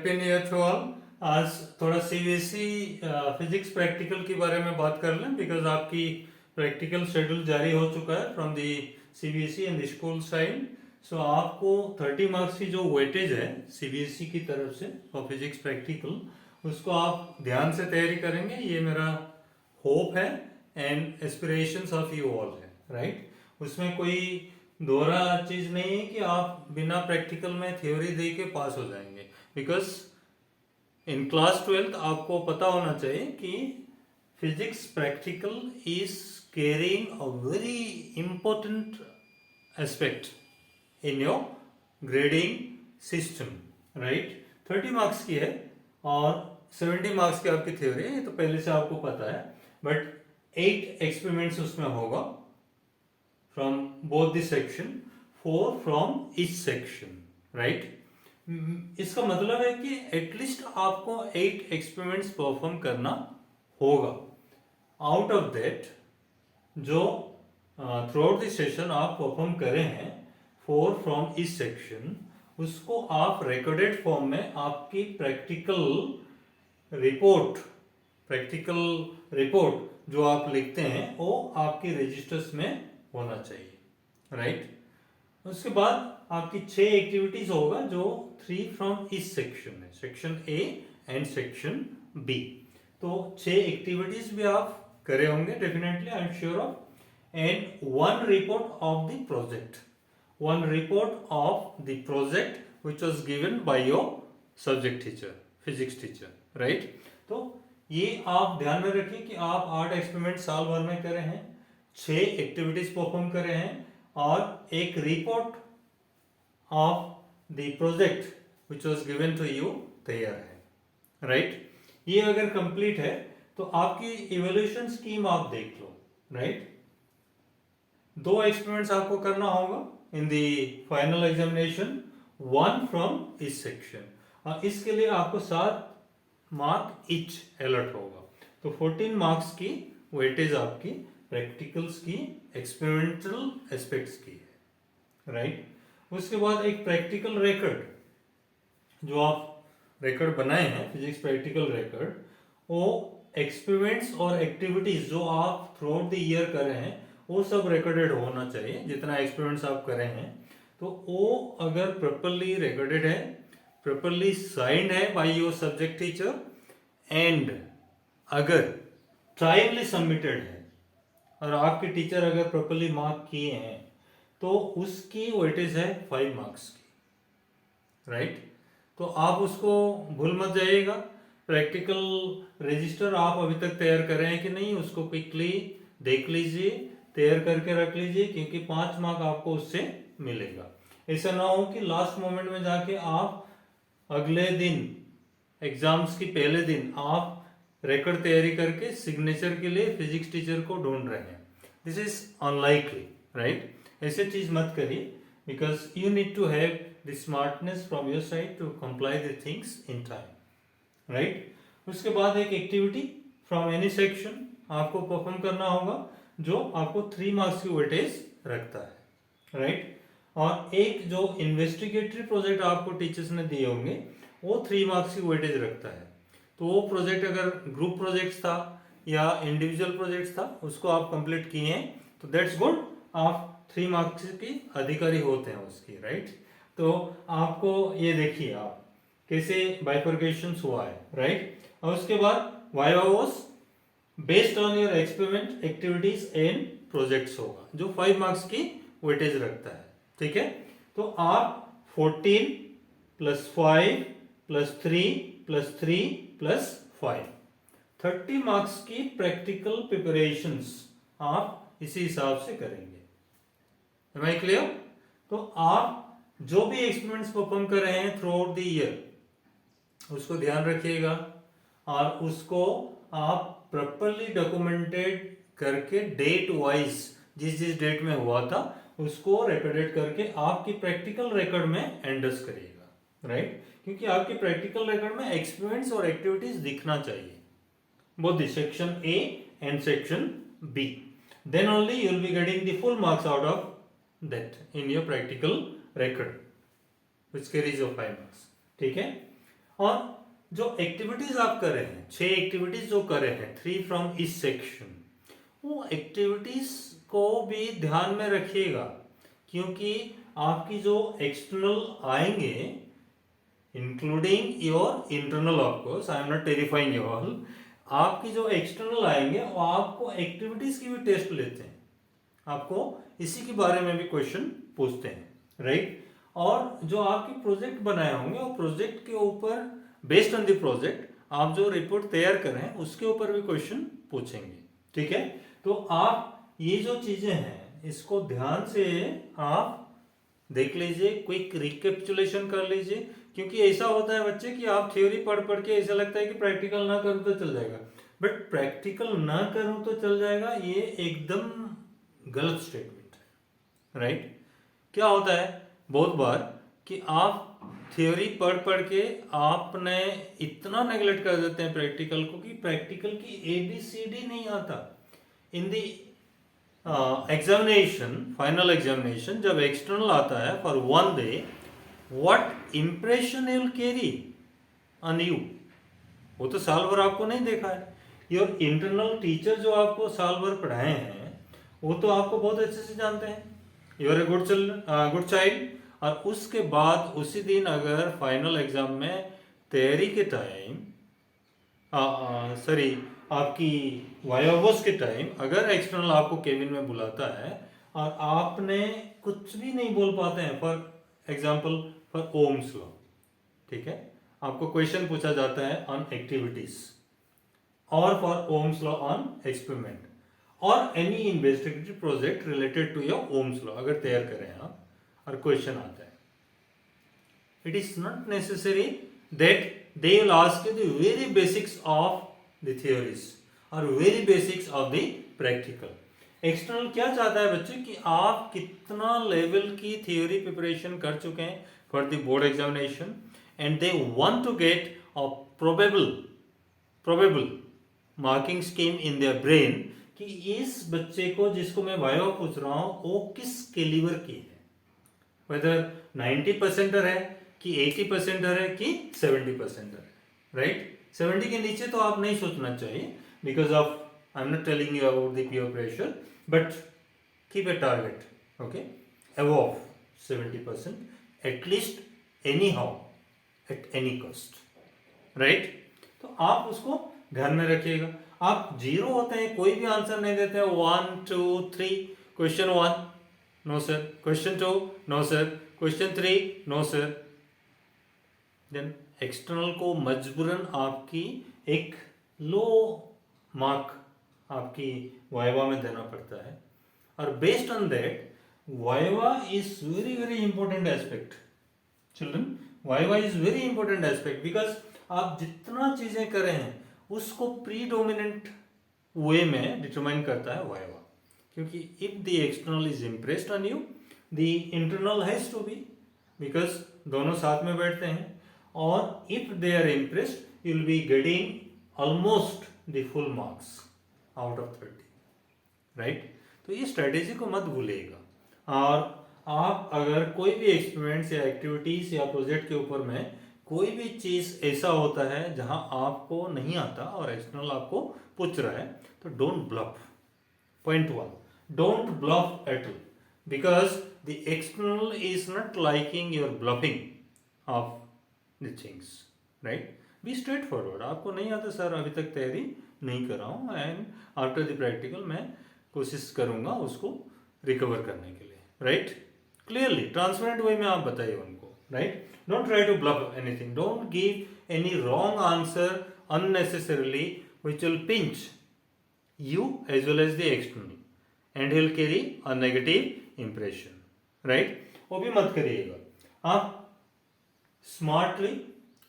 Happy new year to all. आज थोड़ा CBSE physics practical के बारे में बात कर लें, बिकॉज आपकी प्रैक्टिकल शेड्यूल जारी हो चुका है from the CBSE and school side. So आपको 30 मार्क्स की जो वेटेज है सीबीएसई की तरफ से फॉर फिजिक्स प्रैक्टिकल, उसको आप ध्यान से तैयारी करेंगे, ये मेरा होप है and aspirations of you all है, राइट। उसमें कोई दोहरा चीज नहीं है कि आप बिना प्रैक्टिकल में थ्योरी दे के पास हो जाएंगे, बिकॉज इन क्लास 12th आपको पता होना चाहिए कि physics practical is carrying a very important aspect in your grading system, right. 30 marks की है और 70 मार्क्स की आपकी थ्योरी है, ये तो पहले से आपको पता है, बट 8 एक्सपेरिमेंट्स उसमें होगा from both the section, 4 from each section, right? इसका मतलब है कि एटलीस्ट आपको 8 एक्सपेरिमेंट्स परफॉर्म करना होगा। आउट ऑफ दैट जो थ्रू आउट द सेशन आप परफॉर्म करे हैं 4 फ्रॉम each सेक्शन, उसको आप रिकॉर्डेड फॉर्म में आपकी प्रैक्टिकल रिपोर्ट जो आप लिखते हैं वो आपके रजिस्टर्स में होना चाहिए, राइट। उसके बाद आपकी 6 एक्टिविटीज होगा जो 3 फ्रॉम इस सेक्शन है, section A and section B. तो 6 एक्टिविटीज भी आप करे होंगे definitely, I am sure of, and 1 report of the project, 1 report of the project which was given by your subject teacher, physics teacher, right? तो ये आप ध्यान में रखिए कि आप 8 एक्सपेरिमेंट साल भर में करे हैं, 6 एक्टिविटीज परफॉर्म करे हैं और एक report of the project which was given to you तैयार है, राइट। ये अगर कंप्लीट है तो आपकी इवोल्यूशन स्कीम आप देख लो, राइट। 2 एक्सपेरिमेंट्स आपको करना होगा in the final examination, 1 from इस सेक्शन, और इसके लिए आपको 7 मार्क इच अलर्ट होगा। तो 14 मार्क्स की वेटेज आपकी प्रैक्टिकल्स की एक्सपेरिमेंटल एस्पेक्ट्स की है, राइट। उसके बाद एक प्रैक्टिकल रिकॉर्ड जो आप रिकॉर्ड बनाए हैं, फिजिक्स प्रैक्टिकल रिकॉर्ड, वो एक्सपेरिमेंट्स और एक्टिविटीज जो आप थ्रू आउट द ईयर कर रहे हैं वो सब रिकॉर्डेड होना चाहिए, जितना एक्सपेरिमेंट्स आप कर रहे हैं। तो वो अगर प्रॉपरली रिकॉर्डेड है, प्रॉपरली साइंड है by your subject teacher, and अगर टाइमली सबमिटेड है और आपके टीचर अगर प्रॉपरली मार्क किए हैं, तो उसकी वेटेज है 5 मार्क्स की, राइट। तो आप उसको भूल मत जाइएगा। प्रैक्टिकल रजिस्टर आप अभी तक तैयार कर रहे हैं कि नहीं, उसको क्विकली देख लीजिए, तैयार करके रख लीजिए, क्योंकि 5 मार्क आपको उससे मिलेगा। ऐसा ना हो कि लास्ट मोमेंट में जाके आप अगले दिन, एग्जाम्स की पहले दिन, आप रिकॉर्ड तैयारी करके सिग्नेचर के लिए फिजिक्स टीचर को ढूंढ रहे हैं। This is unlikely, right. ऐसे चीज मत करिए, because you need to have the smartness from your side to comply the things in time, right. उसके बाद एक एक्टिविटी फ्रॉम एनी सेक्शन आपको परफॉर्म करना होगा जो आपको 3 मार्क्स की वेटेज रखता है, राइट। और एक जो इन्वेस्टिगेटरी प्रोजेक्ट आपको टीचर्स ने दिए होंगे वो 3 मार्क्स की वेटेज रखता है। तो वो प्रोजेक्ट अगर ग्रुप प्रोजेक्ट था या इंडिविजुअल प्रोजेक्ट था, उसको आप कंप्लीट किए हैं तो दैट्स गुड, आप 3 मार्क्स की अधिकारी होते हैं उसकी, राइट। तो आपको ये देखिए आप कैसे बाइफर्केशन हुआ है, राइट। और उसके बाद viva was based on your experiment activities and projects होगा, जो 5 मार्क्स की वेटेज रखता है, ठीक है। तो आप 14 + 5 + 3 + 3 + 5 30 मार्क्स की प्रैक्टिकल प्रिपरेशंस आप इसी हिसाब से करेंगे। Am I clear? तो आप जो भी एक्सपेरिमेंट्स परफॉर्म कर रहे हैं थ्रू आउट द ईयर, उसको ध्यान रखिएगा और उसको आप प्रॉपरली डॉक्यूमेंटेड करके डेट वाइज, जिस जिस डेट में हुआ था उसको रिकॉर्डेड करके आपकी प्रैक्टिकल रिकॉर्ड में एंडर्स करिएगा, राइट। क्योंकि आपकी प्रैक्टिकल रिकॉर्ड में एक्सपेरिमेंट्स और एक्टिविटीज दिखना चाहिए, both the section A and section B. Then only you will be getting the full marks out of that in your practical record, which carries your 5 marks. ठीक है। और जो activities आप कर रहे हैं, 6 एक्टिविटीज जो कर रहे हैं 3 फ्रॉम इस सेक्शन, वो एक्टिविटीज को भी ध्यान में रखिएगा, क्योंकि आपकी जो एक्सटर्नल आएंगे including your internal, of course I am not terrifying you all, आपकी जो एक्सटर्नल आएंगे वो आपको एक्टिविटीज की भी टेस्ट लेते हैं, आपको इसी के बारे में भी क्वेश्चन पूछते हैं, राइट। और जो आपके प्रोजेक्ट बनाए होंगे वो प्रोजेक्ट के ऊपर, बेस्ड ऑन द प्रोजेक्ट आप जो रिपोर्ट तैयार कर रहे हैं उसके ऊपर भी क्वेश्चन पूछेंगे, ठीक है। तो आप ये जो चीजें हैं इसको ध्यान से आप देख लीजिए, क्विक रिकेपिचुलेशन कर लीजिए, क्योंकि ऐसा होता है बच्चे कि आप थ्योरी पढ़ पढ़ के ऐसा लगता है कि प्रैक्टिकल ना करूं तो चल जाएगा, बट प्रैक्टिकल ना करूं तो चल जाएगा ये एकदम गलत स्टेटमेंट है, राइट। क्या होता है बहुत बार कि आप थ्योरी पढ़ पढ़ के आपने इतना नेगलेक्ट कर देते हैं प्रैक्टिकल को कि प्रैक्टिकल की ABCD नहीं आता। इन दी एग्जामिनेशन, फाइनल एग्जामिनेशन जब एक्सटर्नल आता है for 1 day, what impression you will carry on you, वो तो साल भर आपको नहीं देखा है। योर इंटरनल टीचर जो आपको साल भर पढ़ाए हैं वो तो आपको बहुत अच्छे से जानते हैं, you are a good child. और उसके बाद उसी दिन अगर फाइनल एग्जाम में तैयारी के टाइम, सॉरी आपकी वाइवावोस के टाइम अगर एक्सटर्नल आपको केबिन में बुलाता है और आपने कुछ भी नहीं बोल पाते हैं, for example for Ohm's law, ठीक है, आपको क्वेश्चन पूछा जाता है ऑन एक्टिविटीज और for Ohm's law on experiment और any investigative project related to your Ohm's law अगर तैयार करें आप और क्वेश्चन आता है, it is not necessary that they will ask you the very basics of the theories or very basics of the practical. External क्या चाहता है बच्चे कि आप कितना लेवल की थियोरी प्रिपरेशन कर चुके हैं for the board examination, and they want to get a probable marking scheme in their brain कि इस बच्चे को जिसको मैं वाइवा पूछ रहा हूं वो किस कैलिबर की है, वेदर 90% है कि 80% है कि 70% है, राइट। 70 के नीचे तो आप नहीं सोचना चाहिए, because of I am not telling you about the peer pressure, but keep a target, okay, above 70% at least any how at any cost, right. तो आप उसको ध्यान में रखिएगा। आप 0 होते हैं, कोई भी आंसर नहीं देते हैं, 1 2 3, question 1 no sir, question 2 no sir, question 3 no sir, then external को मजबूरन आपकी एक लो मार्क आपकी वाइवा में देना पड़ता है। और based on that viva is very very important aspect children, viva is very important aspect, because आप जितना चीजें कर रहे हैं उसको प्रीडोमिनेंट वे में डिटरमाइन करता है वाइवा, क्योंकि if the external is impressed on you the internal has to be, because दोनों साथ में बैठते हैं, और if they are impressed you will be getting almost the full marks out of 30, right. तो ये स्ट्रेटेजी को मत भूलिएगा। और आप अगर कोई भी एक्सपेरिमेंट्स या एक्टिविटीज या प्रोजेक्ट के ऊपर में कोई भी चीज ऐसा होता है जहां आपको नहीं आता और एक्सटर्नल आपको पूछ रहा है, तो don't bulb. Point 1, don't bluff at all, because the external is not liking your bluffing of the things, right? Be straightforward. आपको नहीं आता सर, अभी तक तैयारी नहीं कर रहा हूँ, एंड आफ्टर द प्रैक्टिकल मैं कोशिश करूँगा उसको रिकवर करने के लिए, राइट। क्लियरली ट्रांसपेरेंट वे में आप बताइए उनको, right. Don't try to bluff anything, don't give any wrong answer unnecessarily which will pinch you as well as the external and he will carry a negative impression, right? वो भी मत करिएगा। आप smartly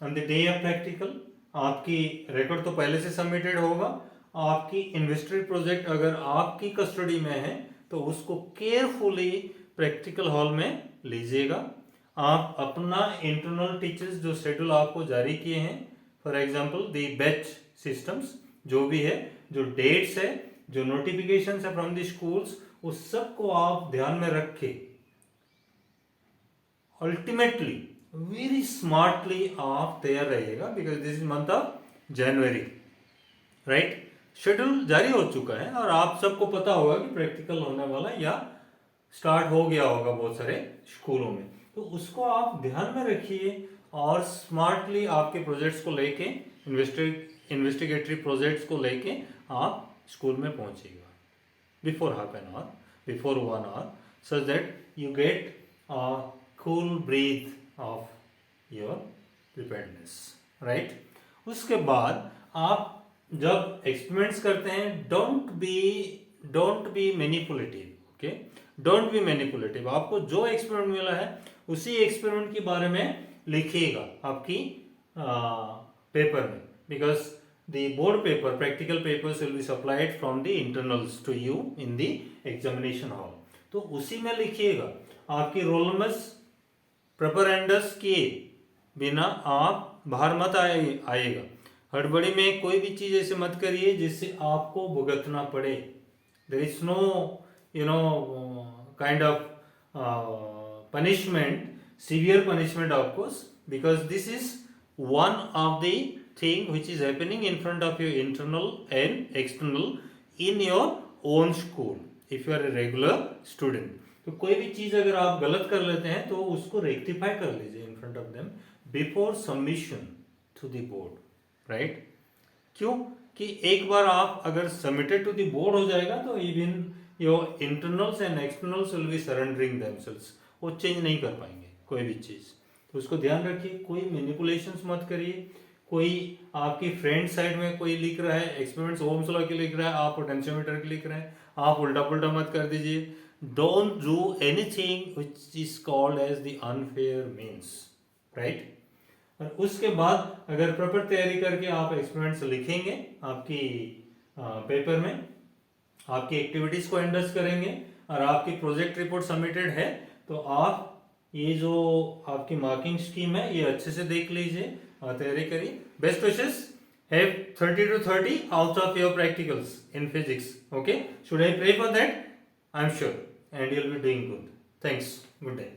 on the day of practical आपकी record तो पहले से submitted होगा, आपकी इन्वेस्टिगेटिव प्रोजेक्ट अगर आपकी कस्टडी में है तो उसको केयरफुली प्रैक्टिकल हॉल में लीजिएगा। आप अपना इंटरनल टीचर्स जो शेड्यूल आपको जारी किए हैं, for example the batch systems जो भी है, जो डेट्स है, जो नोटिफिकेशन है फ्रॉम द स्कूल्स, उस सब को आप ध्यान में रख के अल्टीमेटली वेरी स्मार्टली आप तैयार रहिएगा, because this is month of January, right. Schedule जारी हो चुका है और आप सबको पता होगा कि प्रैक्टिकल होने वाला या स्टार्ट हो गया होगा बहुत सारे स्कूलों में, तो उसको आप ध्यान में रखिए और स्मार्टली आपके प्रोजेक्ट्स को लेके, इन्वेस्टिगेटरी प्रोजेक्ट्स को लेके आप स्कूल में पहुंचिएगा before half an hour, before 1 hour, such that you get a cool breath of your preparedness, right. उसके बाद आप जब एक्सपेरिमेंट्स करते हैं, don't be manipulative, okay, don't be manipulative. आपको जो एक्सपेरिमेंट मिला है उसी एक्सपेरिमेंट के बारे में लिखिएगा आपकी पेपर में, because the board paper, practical papers will be supplied from the internals to you in the examination hall, तो उसी में लिखिएगा। आपकी रोल नंबर्स प्रेपरेंडस किए बिना आप बाहर मत आएगा। हड़बड़ी में कोई भी चीज ऐसे मत करिए जिससे आपको भुगतना पड़े। There is no kind of punishment, severe punishment of course, because this is one of the thing which is happening in front of your internal and external in your own school if you are a regular student। तो कोई भी चीज अगर आप गलत कर लेते हैं तो उसको रेक्टिफाई कर लीजिए in front of them before submission to the board, right. क्यों कि एक बार आप अगर सबमिटेड टू द बोर्ड हो जाएगा तो even your internals and externals will be surrendering themselves, वो चेंज नहीं कर पाएंगे कोई भी चीज़। तो उसको ध्यान रखिए, कोई मैनिपुलेशंस मत करिए। कोई आपकी फ्रेंड साइड में कोई लिख रहा है एक्सपेरिमेंट्स ओम्स लॉ के लिख रहा है, आप पोटेंशियोमीटर के लिख रहे हैं, आप उल्टा पुल्टा मत कर दीजिए। Don't do anything which is called as the unfair means, right. और उसके बाद अगर प्रॉपर तैयारी करके आप एक्सपेरिमेंट्स लिखेंगे आपकी पेपर में, आपकी एक्टिविटीज को एंडर्स करेंगे और आपकी प्रोजेक्ट रिपोर्ट सबमिटेड है, तो आप ये जो आपकी मार्किंग स्कीम है ये अच्छे से देख लीजिए और तैयारी करिए। Best wishes, have 30 to 30 out of your practicals in physics, okay? Should I pray for that? I'm sure, and you'll be doing good. Thanks. Good day.